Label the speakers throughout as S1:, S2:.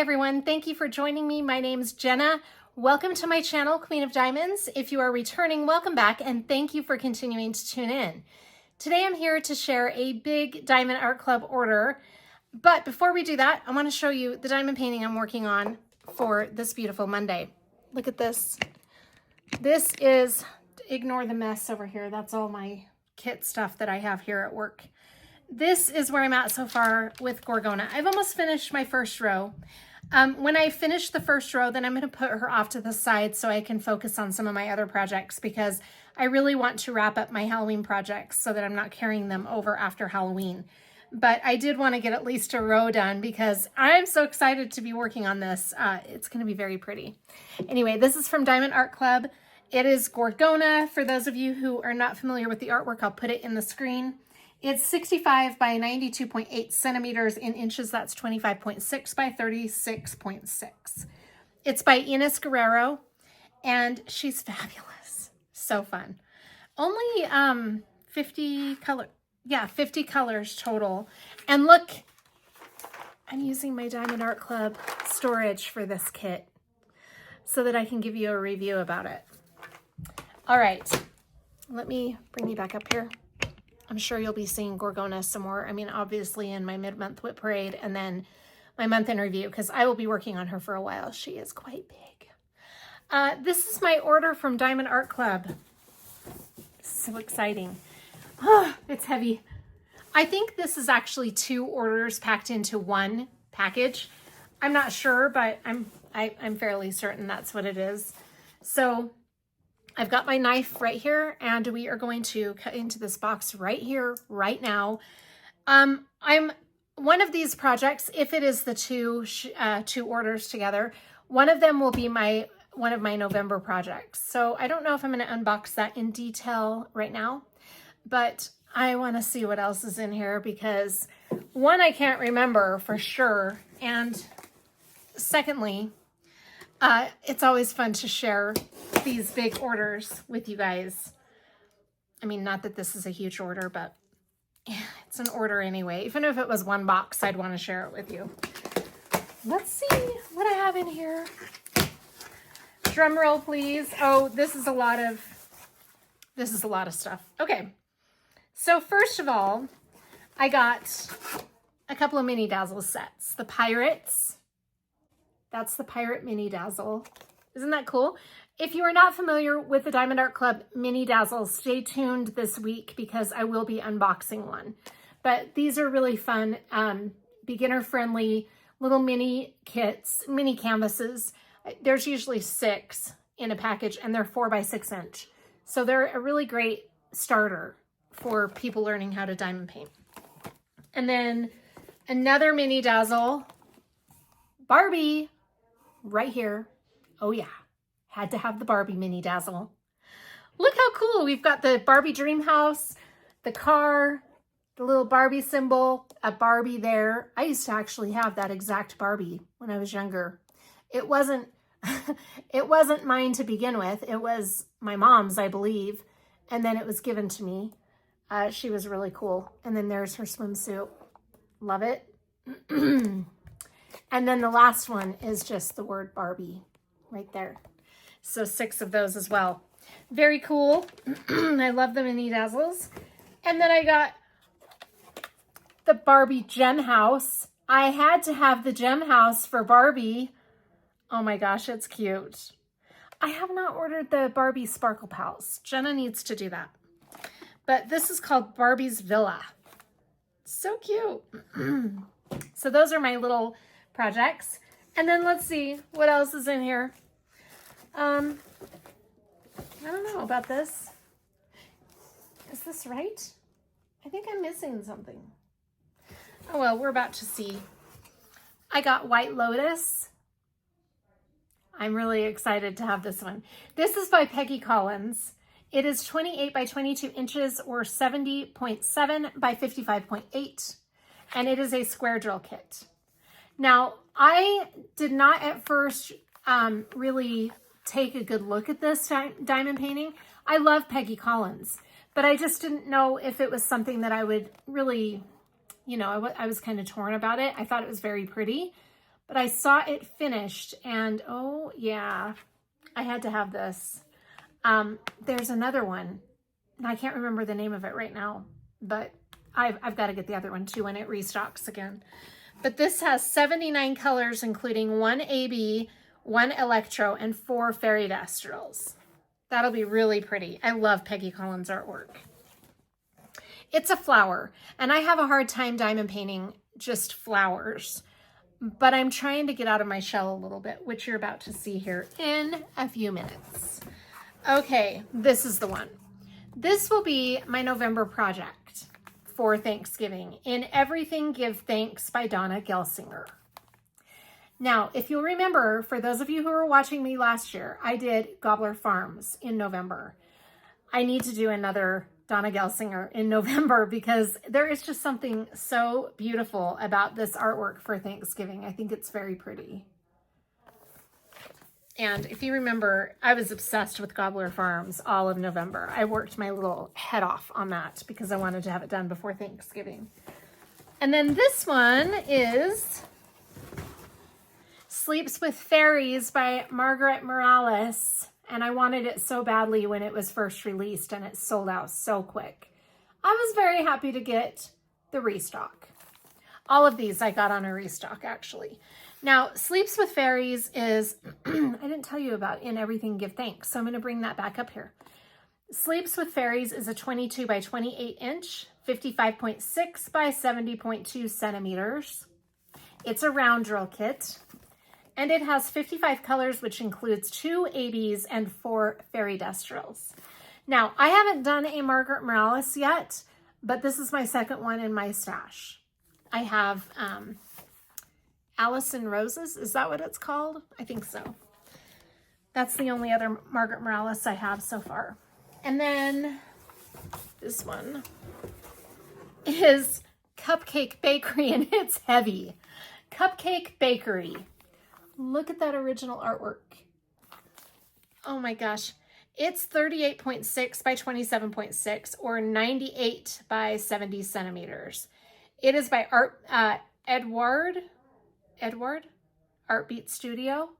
S1: everyone, thank you for joining me. My name's Jenna. Welcome to my channel, Queen of Diamonds. If you are returning, welcome back, and thank you for continuing to tune in. Today I'm here to share a big Diamond Art Club order, but before we do that, I want to show you the diamond painting I'm working on for this beautiful Monday. Look at this. This is, ignore the mess over here, that's all my kit stuff that I have here at work. This is where I'm at so far with Gorgona. I've almost finished my first row. When I finish the first row, then I'm going to put her off to the side so I can focus on some of my other projects, because I really want to wrap up my Halloween projects so that I'm not carrying them over after Halloween. But I did want to get at least a row done because I'm so excited to be working on this. It's going to be very pretty. Anyway, this is from Diamond Art Club. It is Gorgona. For those of you who are not familiar with the artwork, I'll put it in the screen. It's 65 by 92.8 centimeters in inches. That's 25.6 by 36.6. It's by Ines Guerrero, and she's fabulous. So fun. Only 50 colors total. And look, I'm using my Diamond Art Club storage for this kit so that I can give you a review about it. All right, let me bring you back up here. I'm sure you'll be seeing Gorgona some more. I mean, obviously in my mid-month whip parade and then my month in review, because I will be working on her for a while. She is quite big. This is my order from Diamond Art Club. So exciting. Oh, it's heavy. I think this is actually 2 orders packed into one package. I'm not sure, but I'm fairly certain that's what it is. So I've got my knife right here, and we are going to cut into this box right here, right now. I'm one of these projects, if it is the two orders together, one of them will be one of my November projects. So I don't know if I'm going to unbox that in detail right now, but I want to see what else is in here, because one, I can't remember for sure, and secondly, it's always fun to share these big orders with you guys. I mean, not that this is a huge order, but it's an order anyway. Even if it was one box, I'd want to share it with you. Let's see what I have in here. Drum roll, please. Oh, this is a lot of stuff. Okay. So first of all, I got a couple of mini dazzle sets. The Pirates. That's the Pirate Mini Dazzle. Isn't that cool? If you are not familiar with the Diamond Art Club Mini Dazzle, stay tuned this week because I will be unboxing one. But these are really fun, beginner-friendly little mini kits, mini canvases. There's usually 6 in a package, and they're 4 by 6 inch. So they're a really great starter for people learning how to diamond paint. And then another Mini Dazzle, Barbie. Right here. Oh yeah, had to have the Barbie Mini Dazzle. Look how cool. We've got the Barbie dream house, the car, the little Barbie symbol, a Barbie there. I used to actually have that exact Barbie when I was younger. It wasn't mine to begin with. It was my mom's, I believe, and then it was given to me. She was really cool. And then there's her swimsuit. Love it. And then the last one is just the word Barbie right there. So 6 of those as well. Very cool. I love the Mini Dazzles. And then I got the Barbie Gem House. I had to have the Gem House for Barbie. Oh my gosh, it's cute. I have not ordered the Barbie Sparkle Pals. Jenna needs to do that. But this is called Barbie's Villa. So cute. So those are my little projects. And then let's see what else is in here. I don't know about this. Is this right? I think I'm missing something. Oh well, we're about to see. I got White Lotus. I'm really excited to have this one. This is by Peggy Collins. It is 28 by 22 inches or 70.7 by 55.8. And it is a square drill kit. Now, I did not at first really take a good look at this diamond painting. I love Peggy Collins, but I just didn't know if it was something that I would really, you know, I was kind of torn about it. I thought it was very pretty, but I saw it finished and oh yeah, I had to have this. There's another one. I can't remember the name of it right now, but I've got to get the other one too when it restocks again. But this has 79 colors, including 1 AB, 1 Electro, and 4 Fairy Destrals. That'll be really pretty. I love Peggy Collins artwork. It's a flower, and I have a hard time diamond painting just flowers, but I'm trying to get out of my shell a little bit, which you're about to see here in a few minutes. Okay, this is the one. This will be my November project for Thanksgiving. In Everything Give Thanks by Donna Gelsinger. Now, if you'll remember, for those of you who were watching me last year, I did Gobbler Farms in November. I need to do another Donna Gelsinger in November because there is just something so beautiful about this artwork for Thanksgiving. I think it's very pretty. And if you remember, I was obsessed with Gobbler Farms all of November. I worked my little head off on that because I wanted to have it done before Thanksgiving. And then this one is Sleeps with Fairies by Margaret Morales. And I wanted it so badly when it was first released and it sold out so quick. I was very happy to get the restock. All of these I got on a restock actually. Now, Sleeps with Fairies is, I didn't tell you about In Everything Give Thanks, so I'm going to bring that back up here. Sleeps with Fairies is a 22 by 28 inch, 55.6 by 70.2 centimeters. It's a round drill kit, and it has 55 colors, which includes 2 ABs and 4 Fairy Destrals. Now, I haven't done a Margaret Morales yet, but this is my second one in my stash. I have Allison Roses. Is that what it's called? I think so. That's the only other Margaret Morales I have so far. And then this one is Cupcake Bakery, and it's heavy. Cupcake Bakery. Look at that original artwork. Oh my gosh. It's 38.6 by 27.6 or 98 by 70 centimeters. It is by Edward Art Beat Studio.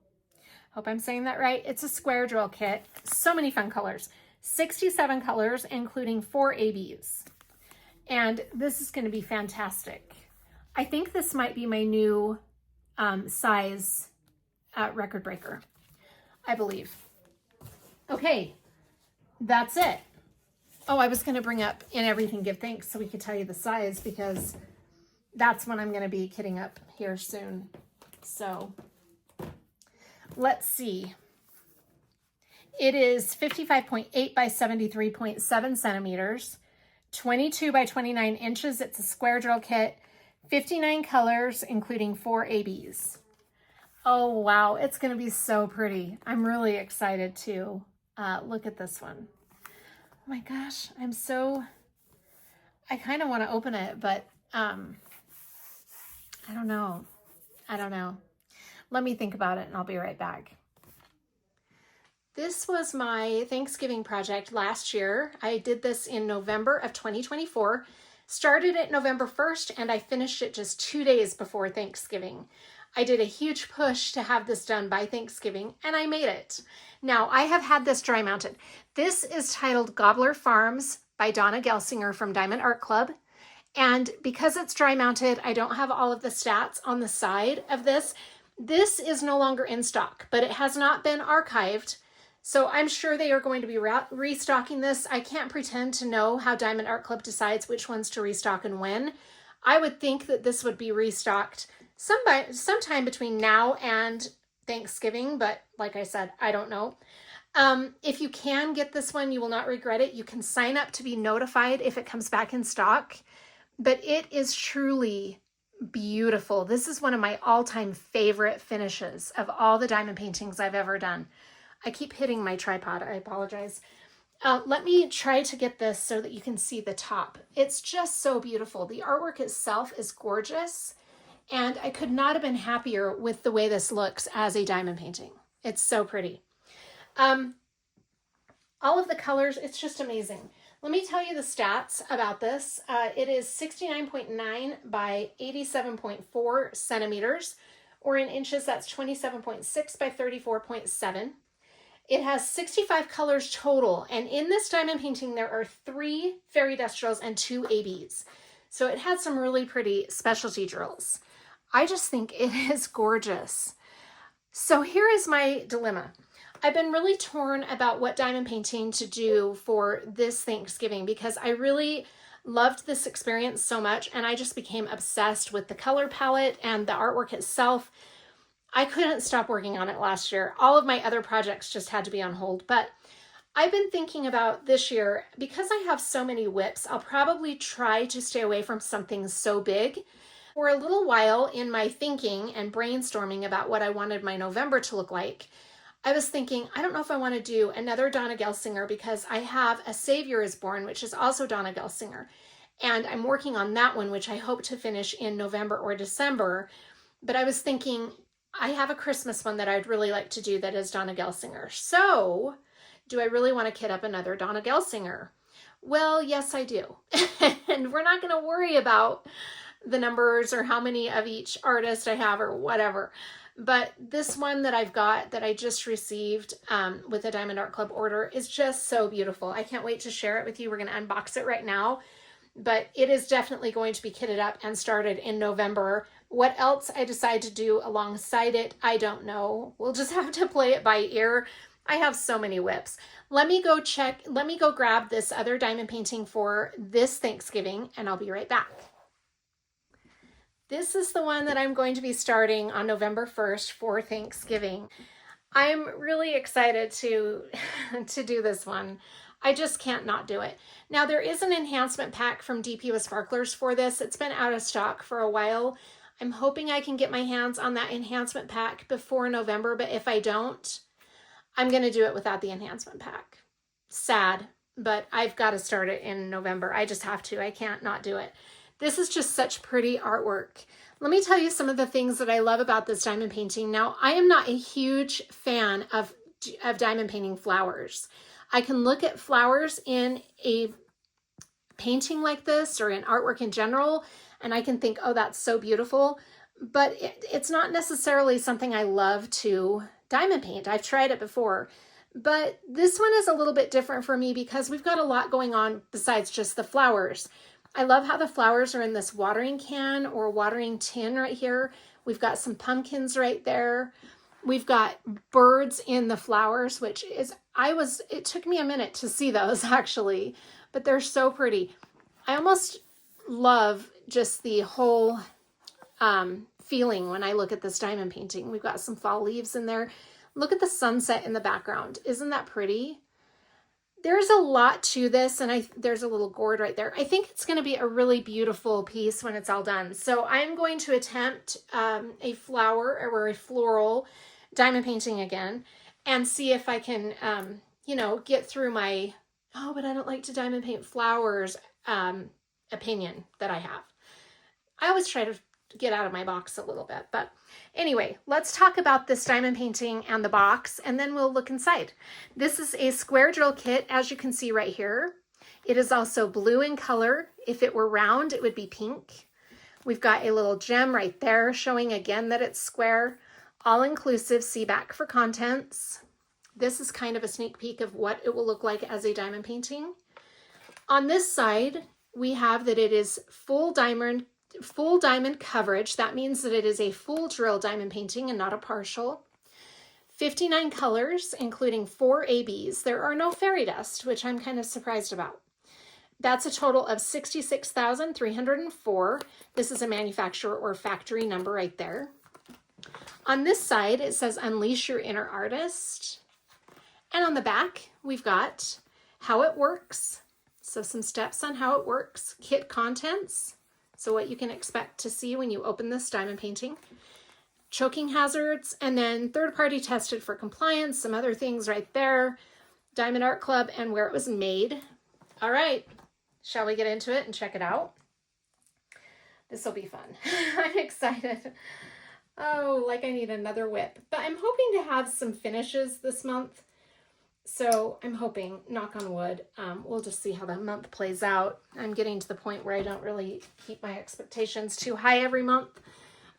S1: Hope I'm saying that right. It's a square drill kit. So many fun colors. 67 colors, including 4 ABs. And this is going to be fantastic. I think this might be my new size record breaker, I believe. Okay, that's it. Oh, I was going to bring up In Everything Give Thanks so we could tell you the size because that's when I'm going to be kitting up here soon. So let's see. It is 55.8 by 73.7 centimeters, 22 by 29 inches. It's a square drill kit, 59 colors, including 4 ABs. Oh, wow. It's going to be so pretty. I'm really excited to look at this one. Oh my gosh. I kind of want to open it, but I don't know. Let me think about it and I'll be right back. This was my Thanksgiving project last year. I did this in November of 2024. Started it November 1st and I finished it just 2 days before Thanksgiving. I did a huge push to have this done by Thanksgiving and I made it. Now I have had this dry mounted. This is titled Gobbler Farms by Donna Gelsinger from Diamond Art Club. And because it's dry mounted, I don't have all of the stats on the side of this. This is no longer in stock, but it has not been archived. So I'm sure they are going to be restocking this. I can't pretend to know how Diamond Art Club decides which ones to restock and when. I would think that this would be restocked sometime between now and Thanksgiving, but like I said, I don't know. If you can get this one, you will not regret it. You can sign up to be notified if it comes back in stock, but it is truly beautiful. This is one of my all-time favorite finishes of all the diamond paintings I've ever done. I keep hitting my tripod. I apologize. Let me try to get this so that you can see the top. It's just so beautiful. The artwork itself is gorgeous, and I could not have been happier with the way this looks as a diamond painting. It's so pretty. All of the colors, it's just amazing. Let me tell you the stats about this. It is 69.9 by 87.4 centimeters or in inches, that's 27.6 by 34.7. It has 65 colors total, and in this diamond painting, there are 3 fairy dust drills and 2 ABs. So it had some really pretty specialty drills. I just think it is gorgeous. So here is my dilemma. I've been really torn about what diamond painting to do for this Thanksgiving because I really loved this experience so much, and I just became obsessed with the color palette and the artwork itself. I couldn't stop working on it last year. All of my other projects just had to be on hold, but I've been thinking about this year, because I have so many whips, I'll probably try to stay away from something so big. For a little while in my thinking and brainstorming about what I wanted my November to look like, I was thinking, I don't know if I want to do another Donna Gelsinger because I have A Savior is Born, which is also Donna Gelsinger. And I'm working on that one, which I hope to finish in November or December. But I was thinking, I have a Christmas one that I'd really like to do that is Donna Gelsinger. So do I really want to kit up another Donna Gelsinger? Well, yes, I do. And we're not going to worry about the numbers or how many of each artist I have or whatever. But this one that I've got that I just received with a Diamond Art Club order is just so beautiful. I can't wait to share it with you. We're going to unbox it right now. But it is definitely going to be kitted up and started in November. What else I decide to do alongside it, I don't know. We'll just have to play it by ear. I have so many whips. Let me go grab this other diamond painting for this Thanksgiving, and I'll be right back. This is the one that I'm going to be starting on November 1st for Thanksgiving. I'm really excited to do this one. I just can't not do it. Now, there is an enhancement pack from DP with Sparklers for this. It's been out of stock for a while. I'm hoping I can get my hands on that enhancement pack before November, but if I don't, I'm going to do it without the enhancement pack. Sad, but I've got to start it in November. I just have to. I can't not do it. This is just such pretty artwork. Let me tell you some of the things that I love about this diamond painting. Now, I am not a huge fan of diamond painting flowers. I can look at flowers in a painting like this or in artwork in general, and I can think, oh, that's so beautiful. But it's not necessarily something I love to diamond paint. I've tried it before. But this one is a little bit different for me because we've got a lot going on besides just the flowers. I love how the flowers are in this watering can or watering tin right here. We've got some pumpkins right there. We've got birds in the flowers, which is, it took me a minute to see those actually, but they're so pretty. I almost love just the whole feeling when I look at this diamond painting. We've got some fall leaves in there. Look at the sunset in the background. Isn't that pretty? There's a lot to this, and there's a little gourd right there. I think it's going to be a really beautiful piece when it's all done. So I'm going to attempt a flower or a floral diamond painting again and see if I can, get through my, oh, but I don't like to diamond paint flowers opinion that I have. I always try to get out of my box a little bit, but anyway, let's talk about this diamond painting and the box, and then we'll look inside. This is a square drill kit, as you can see right here. It is also blue in color. If it were round, it would be pink. We've got a little gem right there showing again that it's square. All-inclusive, see back for contents. This is kind of a sneak peek of what it will look like as a diamond painting. On this side, we have that it is full diamond coverage. That means that it is a full drill diamond painting and not a partial. 59 colors, including 4 ABs. There are no fairy dust, which I'm kind of surprised about. That's a total of 66,304. This is a manufacturer or factory number right there. On this side, it says Unleash Your Inner Artist. And on the back, we've got how it works. So some steps on how it works. Kit contents. So what you can expect to see when you open this diamond painting. Choking hazards, and then third-party tested for compliance, some other things right there. Diamond Art Club and where it was made. All right, shall we get into it and check it out? This will be fun. I'm excited. Oh, like I need another whip. But I'm hoping to have some finishes this month. So I'm hoping, knock on wood, we'll just see how the month plays out. I'm getting to the point where I don't really keep my expectations too high every month.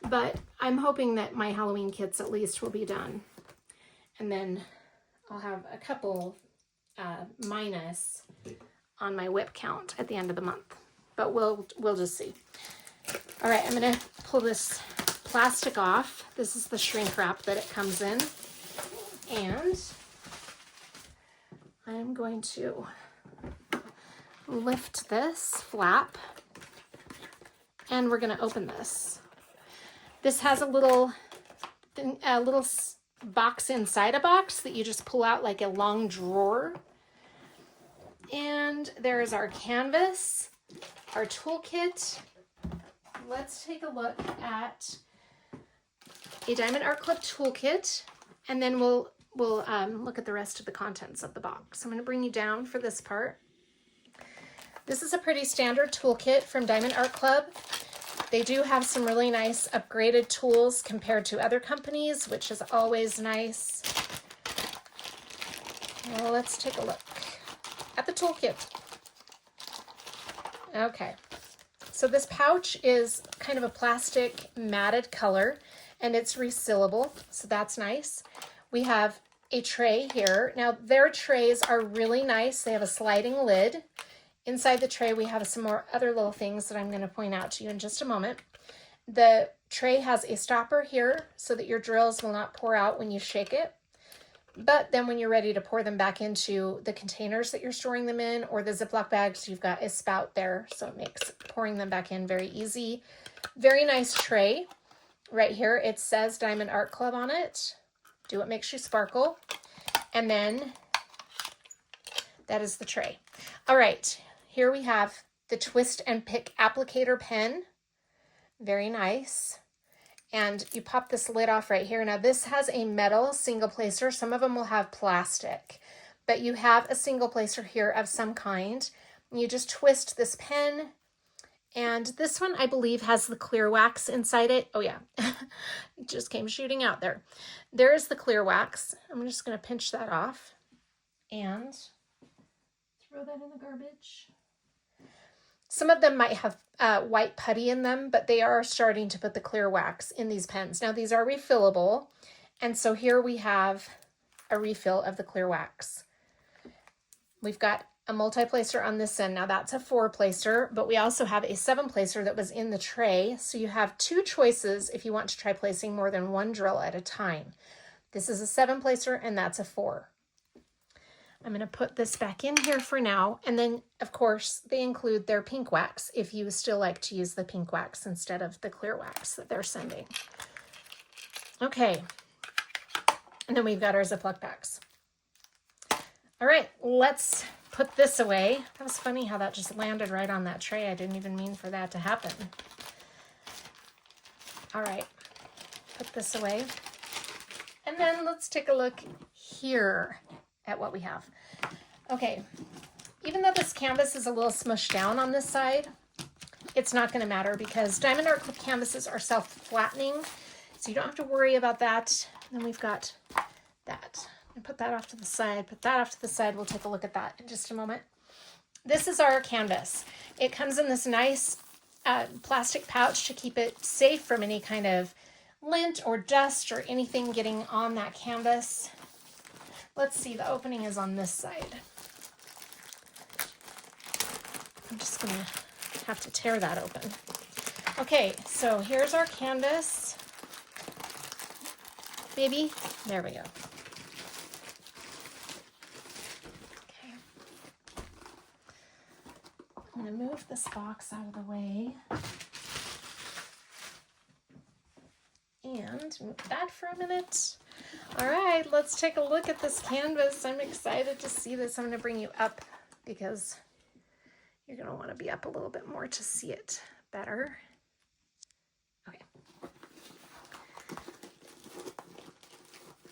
S1: but I'm hoping that my Halloween kits at least will be done. And then I'll have a couple minus on my WIP count at the end of the month, but we'll just see. All right, I'm gonna pull this plastic off. This is the shrink wrap that it comes in, and I'm going to lift this flap, and we're gonna open this. This has a little box inside a box that you just pull out like a long drawer. And there's our canvas, our toolkit. Let's take a look at a Diamond Art Club toolkit, and then we'll look at the rest of the contents of the box. I'm going to bring you down for this part. This is a pretty standard toolkit from Diamond Art Club. They do have some really nice upgraded tools compared to other companies, which is always nice. Well, let's take a look at the toolkit. Okay, so this pouch is kind of a plastic matted color, and it's resealable, so that's nice. We have a tray here. Now, their trays are really nice. They have a sliding lid. Inside the tray, we have some more other little things that I'm going to point out to you in just a moment. The tray has a stopper here so that your drills will not pour out when you shake it. But then when you're ready to pour them back into the containers that you're storing them in, or the Ziploc bags, you've got a spout there, so it makes pouring them back in very easy. Very nice tray. Right here, it says Diamond Art Club on it. Do what makes you sparkle. And then that is the tray. All right, here we have the Twist and Pick applicator pen. Very nice. And you pop this lid off right here. Now this has a metal single placer. Some of them will have plastic, but you have a single placer here of some kind. You just twist this pen, and this one I believe has the clear wax inside it. Oh yeah, it just came shooting out there. There is the clear wax. I'm just gonna pinch that off and throw that in the garbage. Some of them might have white putty in them, but they are starting to put the clear wax in these pens. Now these are refillable, and so here we have a refill of the clear wax. We've got a multi-placer on this end. Now that's a 4-placer, but we also have a 7-placer that was in the tray. So you have 2 choices if you want to try placing more than 1 drill at a time. This is a 7-placer and that's a 4. I'm going to put this back in here for now. And then, of course, they include their pink wax if you still like to use the pink wax instead of the clear wax that they're sending. Okay. And then we've got our Ziploc bags. All right, let's put this away. That was funny how that just landed right on that tray. I didn't even mean for that to happen. All right, put this away. And then let's take a look here at what we have. Okay, even though this canvas is a little smushed down on this side, it's not going to matter because Diamond Art Club canvases are self-flattening, so you don't have to worry about that. And then we've got that. And put that off to the side, put that off to the side. We'll take a look at that in just a moment. This is our canvas. It comes in this nice plastic pouch to keep it safe from any kind of lint or dust or anything getting on that canvas. Let's see, the opening is on this side. I'm just gonna have to tear that open. Okay, so here's our canvas. Maybe, there we go. Okay. I'm gonna move this box out of the way. And move that for a minute. All right, let's take a look at this canvas. I'm excited to see this. I'm going to bring you up because you're going to want to be up a little bit more to see it better. Okay.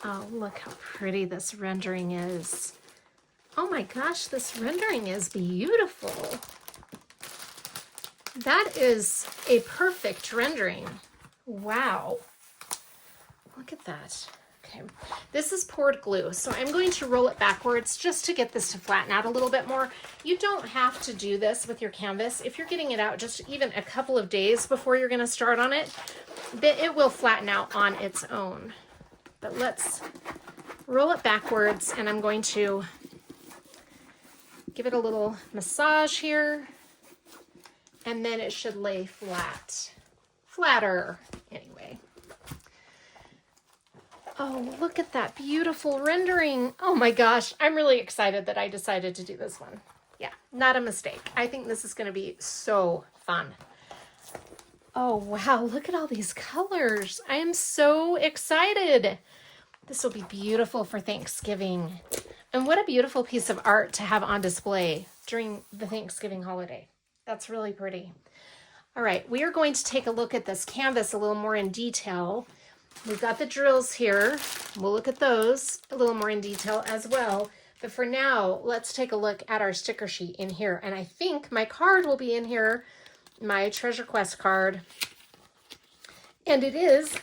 S1: Oh, look how pretty this rendering is. Oh my gosh, this rendering is beautiful. That is a perfect rendering. Wow. Look at that. Okay, this is poured glue, so I'm going to roll it backwards just to get this to flatten out a little bit more. You don't have to do this with your canvas. If you're getting it out just even a couple of days before you're going to start on it, it will flatten out on its own. But let's roll it backwards, and I'm going to give it a little massage here, and then it should lay flat. Flatter, anyway. Oh, look at that beautiful rendering. Oh my gosh, I'm really excited that I decided to do this one. Yeah, not a mistake. I think this is going to be so fun. Oh wow, look at all these colors. I am so excited. This will be beautiful for Thanksgiving. And what a beautiful piece of art to have on display during the Thanksgiving holiday. That's really pretty. All right, we are going to take a look at this canvas a little more in detail. We've got the drills here. We'll look at those a little more in detail as well. But for now, let's take a look at our sticker sheet in here. And I think my card will be in here, my Treasure Quest card. And it is,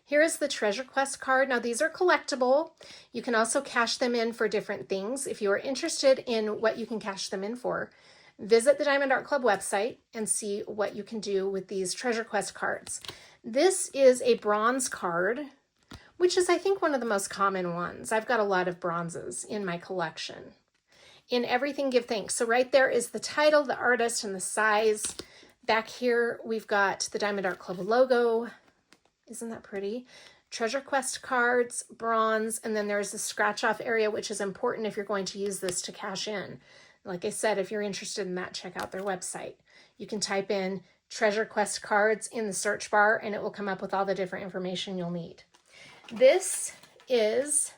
S1: here is the Treasure Quest card. Now these are collectible. You can also cash them in for different things. If you are interested in what you can cash them in for, visit the Diamond Art Club website and see what you can do with these Treasure Quest cards. This is a bronze card, which is, I think, one of the most common ones. I've got a lot of bronzes in my collection. In Everything Give Thanks. So right there is the title, the artist, and the size. Back here, we've got the Diamond Art Club logo. Isn't that pretty? Treasure Quest cards, bronze, and then there's the scratch off area, which is important if you're going to use this to cash in. Like I said, if you're interested in that, check out their website. You can type in Treasure Quest cards in the search bar and it will come up with all the different information you'll need. This is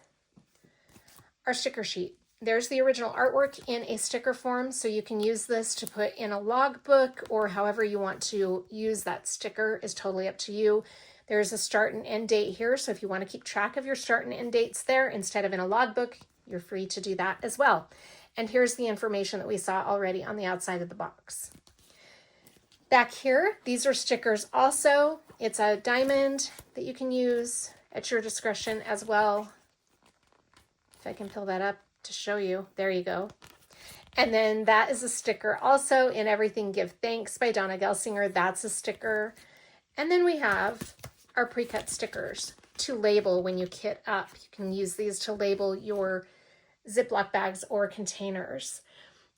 S1: our sticker sheet. There's the original artwork in a sticker form, so you can use this to put in a logbook or however you want to use that sticker is totally up to you. There's a start and end date here, so if you want to keep track of your start and end dates there instead of in a logbook, you're free to do that as well. And here's the information that we saw already on the outside of the box. Back here, these are stickers also. It's a diamond that you can use at your discretion as well. If I can fill that up to show you. There you go. And then that is a sticker also in Everything Give Thanks by Donna Gelsinger. That's a sticker. And then we have our pre-cut stickers to label when you kit up. You can use these to label your Ziploc bags or containers.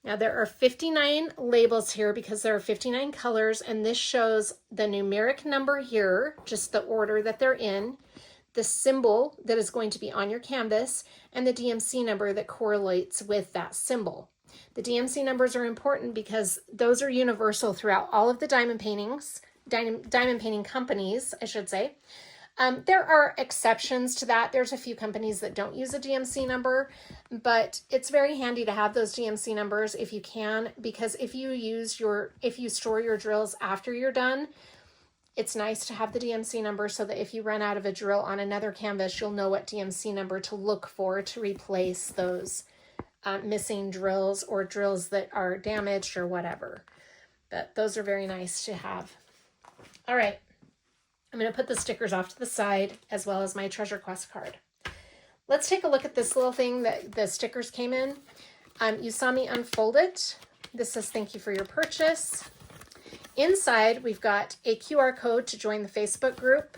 S1: Now there are 59 labels here because there are 59 colors, and this shows the numeric number here, just the order that they're in, the symbol that is going to be on your canvas, and the DMC number that correlates with that symbol. The DMC numbers are important because those are universal throughout all of the diamond paintings, diamond painting companies, I should say. There are exceptions to that. There's a few companies that don't use a DMC number, but it's very handy to have those DMC numbers if you can, because if you store your drills after you're done, it's nice to have the DMC number so that if you run out of a drill on another canvas, you'll know what DMC number to look for to replace those missing drills or drills that are damaged or whatever. But those are very nice to have. All right. I'm going to put the stickers off to the side as well as my Treasure Quest card. Let's take a look at this little thing that the stickers came in. You saw me unfold it. This says thank you for your purchase. Inside, we've got a QR code to join the Facebook group,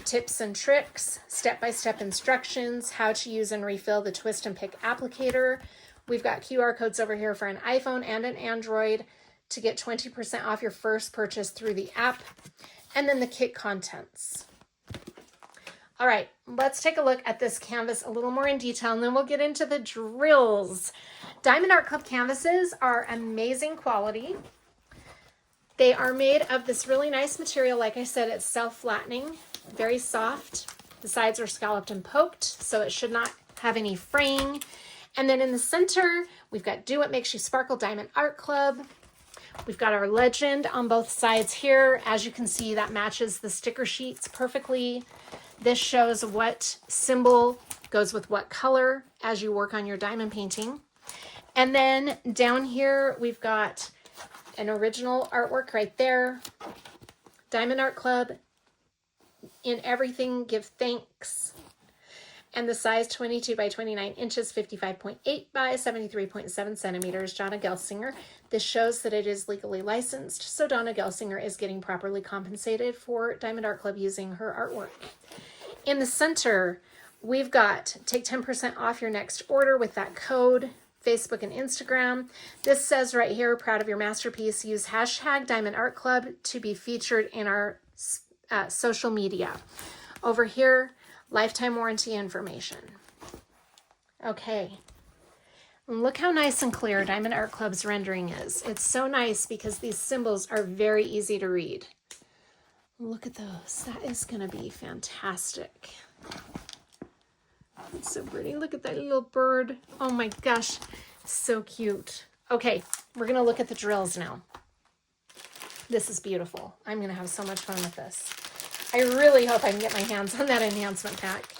S1: tips and tricks, step-by-step instructions, how to use and refill the twist and pick applicator. We've got QR codes over here for an iPhone and an Android to get 20% off your first purchase through the app. And then the kit contents. All right, let's take a look at this canvas a little more in detail, and then we'll get into the drills. Diamond Art Club canvases are amazing quality. They are made of this really nice material. Like I said, it's self-flattening, very soft. The sides are scalloped and poked, so it should not have any fraying. And then in the center, we've got Do What Makes You Sparkle Diamond Art Club. We've got our legend on both sides here. As you can see, that matches the sticker sheets perfectly. This shows what symbol goes with what color as you work on your diamond painting. And then down here, we've got an original artwork right there. Diamond Art Club, in Everything Give Thanks. And the size 22 by 29 inches, 55.8 by 73.7 centimeters, Donna Gelsinger. This shows that it is legally licensed, so Donna Gelsinger is getting properly compensated for Diamond Art Club using her artwork. In the center, we've got take 10% off your next order with that code, Facebook and Instagram. This says right here, proud of your masterpiece. Use hashtag Diamond Art Club to be featured in our social media. Over here, lifetime warranty information. Okay. Look how nice and clear Diamond Art Club's rendering is. It's so nice because these symbols are very easy to read. Look at those. That is going to be fantastic. It's so pretty. Look at that little bird. Oh my gosh. So cute. Okay, we're going to look at the drills now. This is beautiful. I'm going to have so much fun with this. I really hope I can get my hands on that enhancement pack.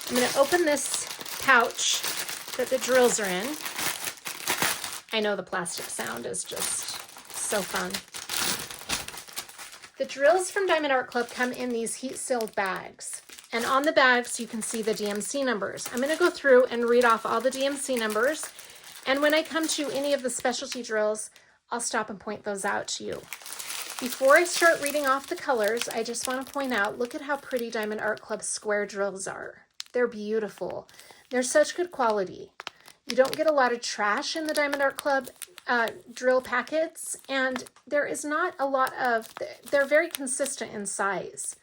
S1: I'm going to open this pouch that the drills are in. I know the plastic sound is just so fun. The drills from Diamond Art Club come in these heat-sealed bags. And on the bags, you can see the DMC numbers. I'm going to go through and read off all the DMC numbers. And when I come to any of the specialty drills, I'll stop and point those out to you. Before I start reading off the colors, I just want to point out, look at how pretty Diamond Art Club square drills are. They're beautiful. They're such good quality. You don't get a lot of trash in the Diamond Art Club drill packets, and there is not a lot of, they're very consistent in size.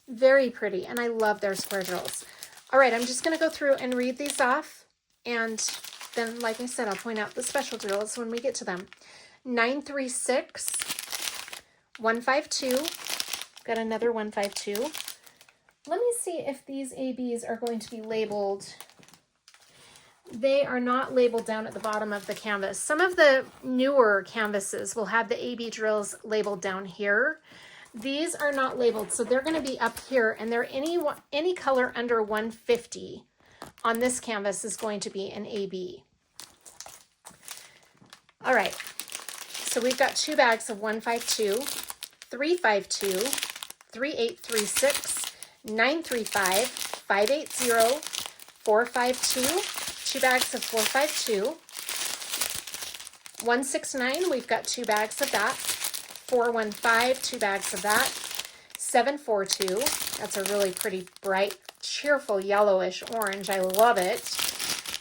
S1: Very pretty, and I love their square drills. All right, I'm just going to go through and read these off, and then, like I said, I'll point out the special drills when we get to them. 936, 152, got another 152. Let me see if these ABs are going to be labeled. They are not labeled down at the bottom of the canvas. Some of the newer canvases will have the AB drills labeled down here. These are not labeled, so they're going to be up here, and they're any color under 150 on this canvas is going to be an AB. All right, so we've got 2 bags of 152, 352, 3836, 935, 580, 452, 2 bags of 452, 169, we've got 2 bags of that, 415, 2 bags of that, 742, that's a really pretty bright, cheerful yellowish orange, I love it.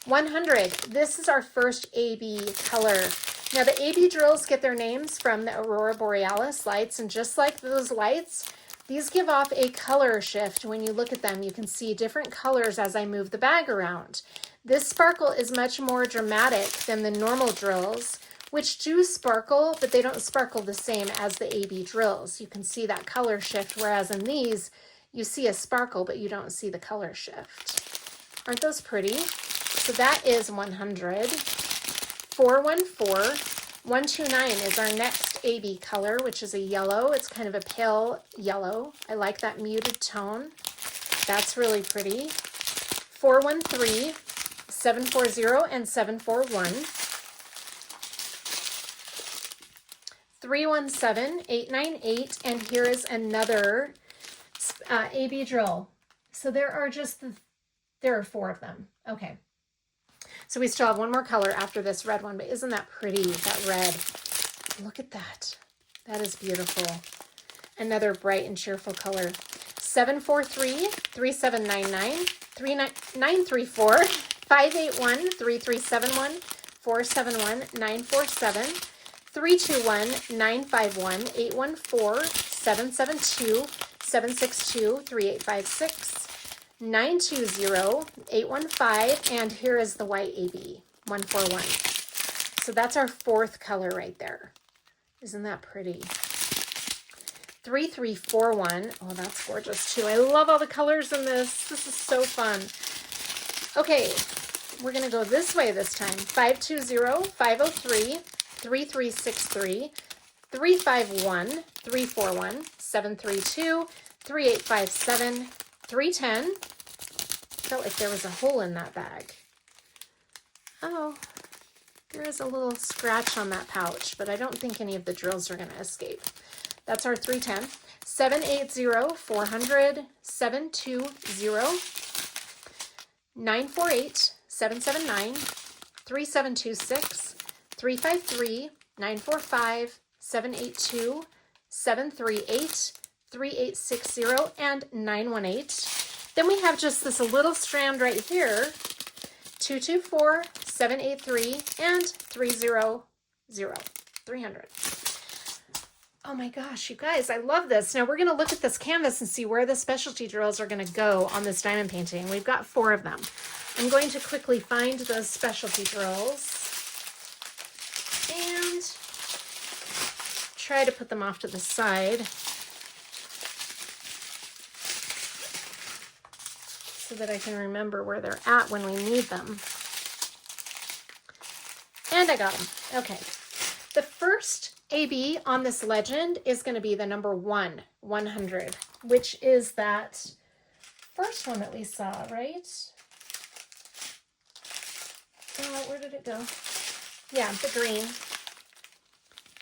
S1: 100, this is our first AB color. Now the AB drills get their names from the Aurora Borealis lights, and just like those lights, these give off a color shift. When you look at them, you can see different colors as I move the bag around. This sparkle is much more dramatic than the normal drills, which do sparkle, but they don't sparkle the same as the AB drills. You can see that color shift, whereas in these, you see a sparkle, but you don't see the color shift. Aren't those pretty? So that is 100. 414, 129 is our next AB color, which is a yellow. It's kind of a pale yellow. I like that muted tone. That's really pretty. 413, 740, and 741. 317, 898, and here is another AB drill. So there are 4 of them. Okay. So we still have one more color after this red one, but isn't that pretty, that red? Look at that. That is beautiful. Another bright and cheerful color. 743, 3799, 934, 581, 3371, 471, 947, 321, 951, 814, 772, 762, 3856, 920, 815, and here is the white AB, 141. So that's our 4th color right there. Isn't that pretty? 3341. Oh, that's gorgeous too. I love all the colors in this. This is so fun. Okay, we're going to go this way this time. 520, 503, 3363, 351, 341, 732, 3857, 310. Felt like there was a hole in that bag. Oh, there is a little scratch on that pouch, but I don't think any of the drills are going to escape. That's our 310. 780, 400, 720, 948-779, 3726, 353, 945, 782, 738, 3860, and 918. Then we have just this little strand right here, 224, 783, and 300. Oh my gosh, you guys, I love this. Now we're going to look at this canvas and see where the specialty drills are going to go on this diamond painting. We've got 4 of them. I'm going to quickly find those specialty drills and try to put them off to the side so that I can remember where they're at when we need them. And I got them. Okay. The first AB on this legend is going to be the number 100, which is that first one that we saw, right? Where did it go? Yeah, the green.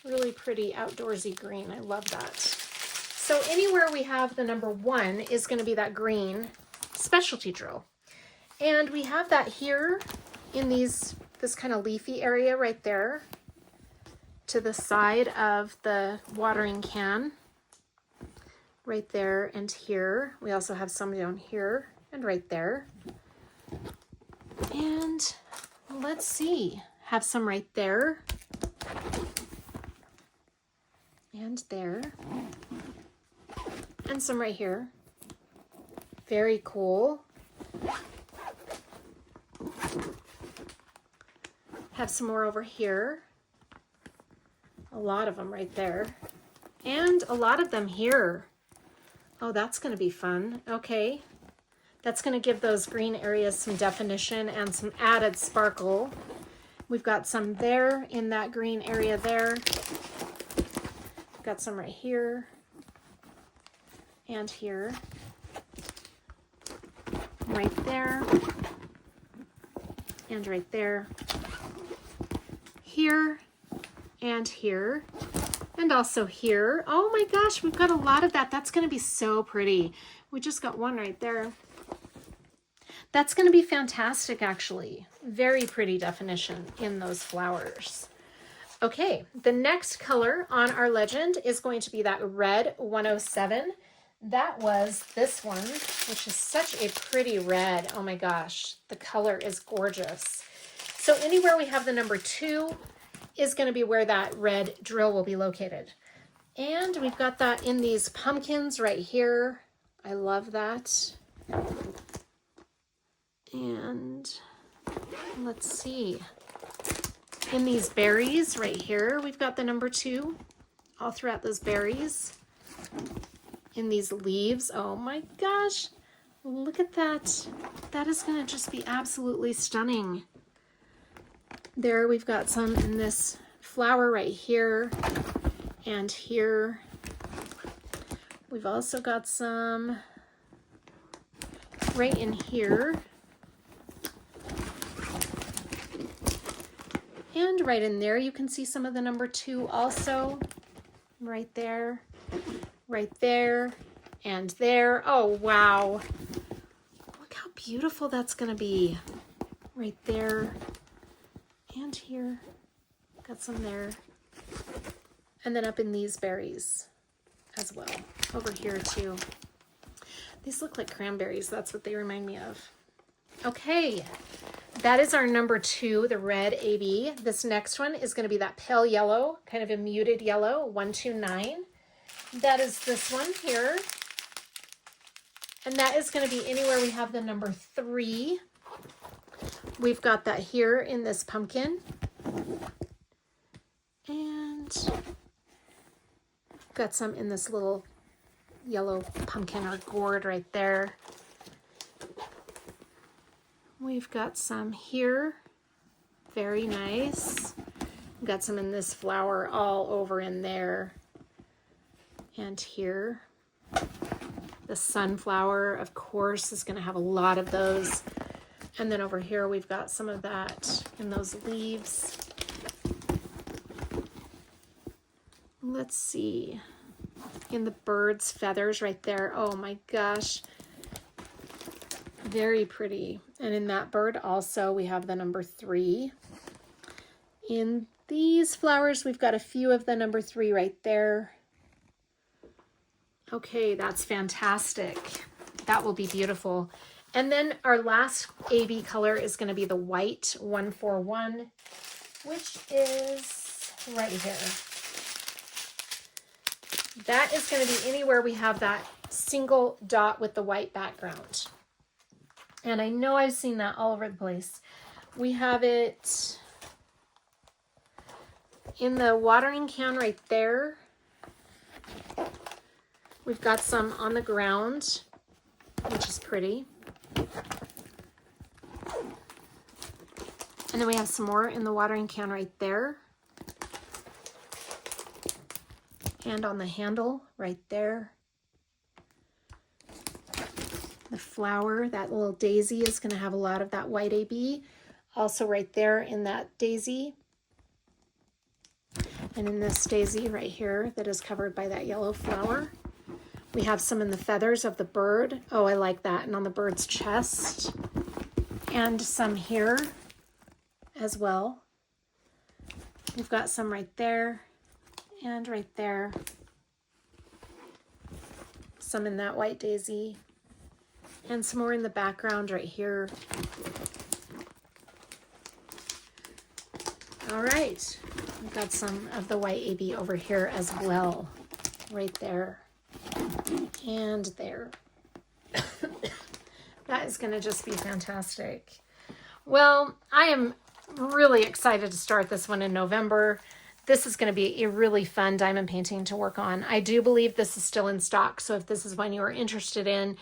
S1: Really pretty outdoorsy green. I love that. So anywhere we have the number 1 is going to be that green specialty drill. And we have that here in this kind of leafy area right there to the side of the watering can. Right there and here. We also have some down here and right there. And let's see, have some right there and there and some right here. Very cool. Have some more over here. A lot of them right there. And a lot of them here. Oh, that's going to be fun. Okay. That's going to give those green areas some definition and some added sparkle. We've got some there in that green area there. Got some right here and here. Right there and right there. Here and here. And also here. Oh my gosh, we've got a lot of that. That's going to be so pretty. We just got one right there. That's going to be fantastic, actually. Very pretty definition in those flowers. Okay, the next color on our legend is going to be that red 107. That was this one, which is such a pretty red. Oh my gosh, the color is gorgeous. So anywhere we have the number 2 is going to be where that red drill will be located. And we've got that in these pumpkins right here. I love that. And let's see, in these berries right here, we've got the number 2 all throughout those berries. In these leaves, oh my gosh, look at that. That is going to just be absolutely stunning. There we've got some in this flower right here and here. We've also got some right in here. And right in there, you can see some of the number 2 also. Right there, and there. Oh, wow. Look how beautiful that's going to be. Right there and here. Got some there. And then up in these berries as well. Over here too. These look like cranberries. That's what they remind me of. Okay. That is our number 2, the red AB. This next one is going to be that pale yellow, kind of a muted yellow, 129. That is this one here. And that is going to be anywhere we have the number 3. We've got that here in this pumpkin. And got some in this little yellow pumpkin or gourd right there. We've got some here, very nice. We've got some in this flower all over in there and here. The sunflower, of course, is going to have a lot of those. And then over here, we've got some of that in those leaves. Let's see, in the bird's feathers right there. Oh my gosh. Very pretty. And in that bird also, we have the number 3. In these flowers, we've got a few of the number 3 right there. Okay, that's fantastic. That will be beautiful. And then our last AB color is going to be the white 141, which is right here. That is going to be anywhere we have that single dot with the white background. And I know I've seen that all over the place. We have it in the watering can right there. We've got some on the ground, which is pretty. And then we have some more in the watering can right there. And on the handle right there. The flower, that little daisy, is going to have a lot of that white AB. Also right there in that daisy. And in this daisy right here that is covered by that yellow flower. We have some in the feathers of the bird. Oh, I like that. And on the bird's chest. And some here as well. We've got some right there and right there. Some in that white daisy. And some more in the background right here. All right. We've got some of the white AB over here as well. Right there. And there. That is going to just be fantastic. Well, I am really excited to start this one in November. This is going to be a really fun diamond painting to work on. I do believe this is still in stock, so if this is one you are interested in,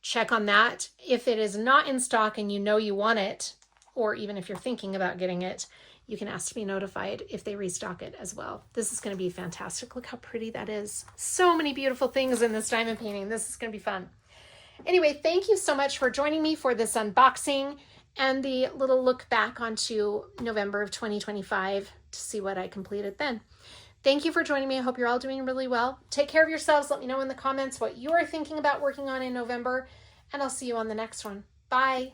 S1: check on that. If it is not in stock and you know you want it, or even if you're thinking about getting it, you can ask to be notified if they restock it as well. This is going to be fantastic. Look how pretty that is. So many beautiful things in this diamond painting. This is going to be fun. Anyway, thank you so much for joining me for this unboxing and the little look back onto November of 2025 to see what I completed then. Thank you for joining me. I hope you're all doing really well. Take care of yourselves. Let me know in the comments what you are thinking about working on in November, and I'll see you on the next one. Bye.